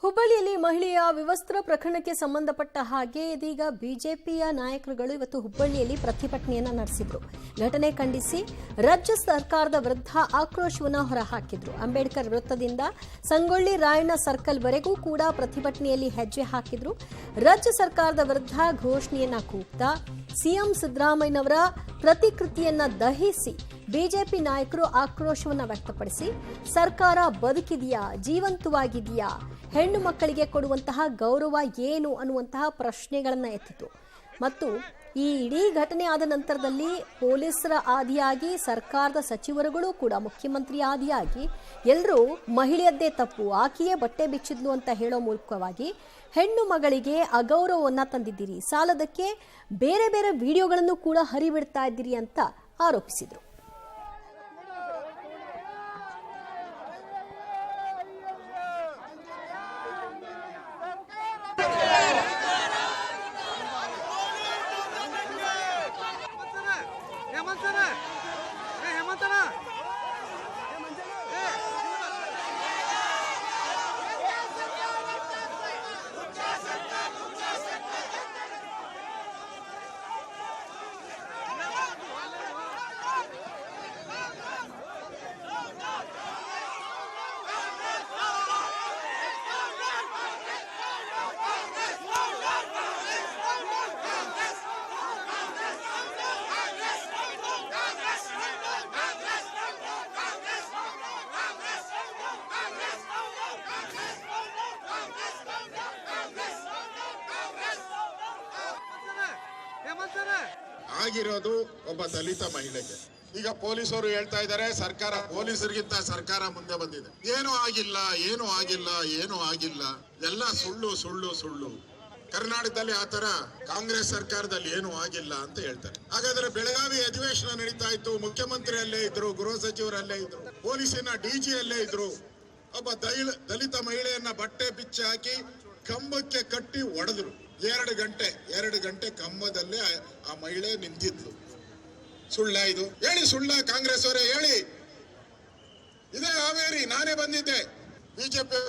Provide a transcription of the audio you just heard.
ಹುಬ್ಬಳ್ಳಿಯಲ್ಲಿ ಮಹಿಳೆಯ ವಿವಸ್ತ್ರ ಪ್ರಕರಣಕ್ಕೆ ಸಂಬಂಧಪಟ್ಟ ಹಾಗೆ ಇದೀಗ ಬಿಜೆಪಿಯ ನಾಯಕರುಗಳು ಇವತ್ತು ಹುಬ್ಬಳ್ಳಿಯಲ್ಲಿ ಪ್ರತಿಭಟನೆಯನ್ನ ನಡೆಸಿದ್ರು. ಘಟನೆ ಖಂಡಿಸಿ ರಾಜ್ಯ ಸರ್ಕಾರದ ವಿರುದ್ಧ ಆಕ್ರೋಶವನ್ನು ಹೊರಹಾಕಿದ್ರು. ಅಂಬೇಡ್ಕರ್ ವೃತ್ತದಿಂದ ಸಂಗೊಳ್ಳಿ ರಾಯಣ್ಣ ಸರ್ಕಲ್ ವರೆಗೂ ಕೂಡ ಪ್ರತಿಭಟನೆಯಲ್ಲಿ ಹೆಜ್ಜೆ ಹಾಕಿದ್ರು. ರಾಜ್ಯ ಸರ್ಕಾರದ ವಿರುದ್ಧ ಘೋಷಣೆಯನ್ನ ಕೂಗ್ತಾ ಸಿಎಂ ಸಿದ್ದರಾಮಯ್ಯನವರ ಪ್ರತಿಕೃತಿಯನ್ನ ದಹಿಸಿ ಬಿಜೆಪಿ ನಾಯಕರು ಆಕ್ರೋಶವನ್ನು ವ್ಯಕ್ತಪಡಿಸಿ ಸರ್ಕಾರ ಬದುಕಿದೆಯಾ, ಜೀವಂತವಾಗಿದೆಯಾ, ಹೆಣ್ಣು ಮಕ್ಕಳಿಗೆ ಕೊಡುವಂತಹ ಗೌರವ ಏನು ಅನ್ನುವಂತಹ ಪ್ರಶ್ನೆಗಳನ್ನು ಎತ್ತಿತು. ಮತ್ತು ಈ ಇಡೀ ಘಟನೆ ಆದ ನಂತರದಲ್ಲಿ ಪೊಲೀಸರ ಆದಿಯಾಗಿ ಸರ್ಕಾರದ ಸಚಿವರುಗಳು ಕೂಡ ಮುಖ್ಯಮಂತ್ರಿ ಆದಿಯಾಗಿ ಎಲ್ಲರೂ ಮಹಿಳೆಯದ್ದೇ ತಪ್ಪು, ಆಕೆಯೇ ಬಟ್ಟೆ ಬಿಚ್ಚಿದ್ಲು ಅಂತ ಹೇಳೋ ಮೂಲಕವಾಗಿ ಹೆಣ್ಣು ಮಗಳಿಗೆ ಅಗೌರವವನ್ನು ತಂದಿದ್ದೀರಿ, ಸಾಲದಕ್ಕೆ ಬೇರೆ ಬೇರೆ ವಿಡಿಯೋಗಳನ್ನು ಕೂಡ ಹರಿಬಿಡ್ತಾ ಇದ್ದೀರಿ ಅಂತ ಆರೋಪಿಸಿದರು. ಆಗಿರೋದು ಒಬ್ಬ ದಲಿತ ಮಹಿಳೆಗೆ. ಈಗ ಪೊಲೀಸರು ಹೇಳ್ತಾ ಇದ್ದಾರೆ ಸರ್ಕಾರ, ಪೊಲೀಸರಿಗಿಂತ ಸರ್ಕಾರ ಮುಂದೆ ಬಂದಿದೆ. ಏನೂ ಆಗಿಲ್ಲ, ಏನೂ ಆಗಿಲ್ಲ, ಏನೂ ಆಗಿಲ್ಲ, ಎಲ್ಲ ಸುಳ್ಳು ಸುಳ್ಳು ಸುಳ್ಳು. ಕರ್ನಾಟಕದಲ್ಲಿ ಆತರ ಕಾಂಗ್ರೆಸ್ ಸರ್ಕಾರದಲ್ಲಿ ಏನೂ ಆಗಿಲ್ಲ ಅಂತ ಹೇಳ್ತಾರೆ. ಹಾಗಾದ್ರೆ ಬೆಳಗಾವಿ ಅಧಿವೇಶನ ನಡೀತಾ ಇತ್ತು, ಮುಖ್ಯಮಂತ್ರಿ ಅಲ್ಲೇ ಇದ್ರು, ಗೃಹ ಸಚಿವರಲ್ಲೇ ಇದ್ರು, ಪೊಲೀಸಿನ ಡಿಜಿ ಅಲ್ಲೇ ಇದ್ರು. ಒಬ್ಬ ದಲಿತ ಮಹಿಳೆಯನ್ನ ಬಟ್ಟೆ ಬಿಚ್ಚಿ ಹಾಕಿ ಕಂಬಕ್ಕೆ ಕಟ್ಟಿ ಒಡೆದ್ರು. 2 ಗಂಟೆ ಕಂಬದಲ್ಲೇ ಆ ಮಹಿಳೆ ನಿಂತಿದ್ಲು. ಸುಳ್ಳ ಇದು? ಹೇಳಿ, ಸುಳ್ಳ? ಕಾಂಗ್ರೆಸ್ ಅವರೇ ಹೇಳಿ. ಇದೇ ಹಾವೇರಿ, ನಾನೇ ಬಂದಿದ್ದೆ. ಬಿಜೆಪಿ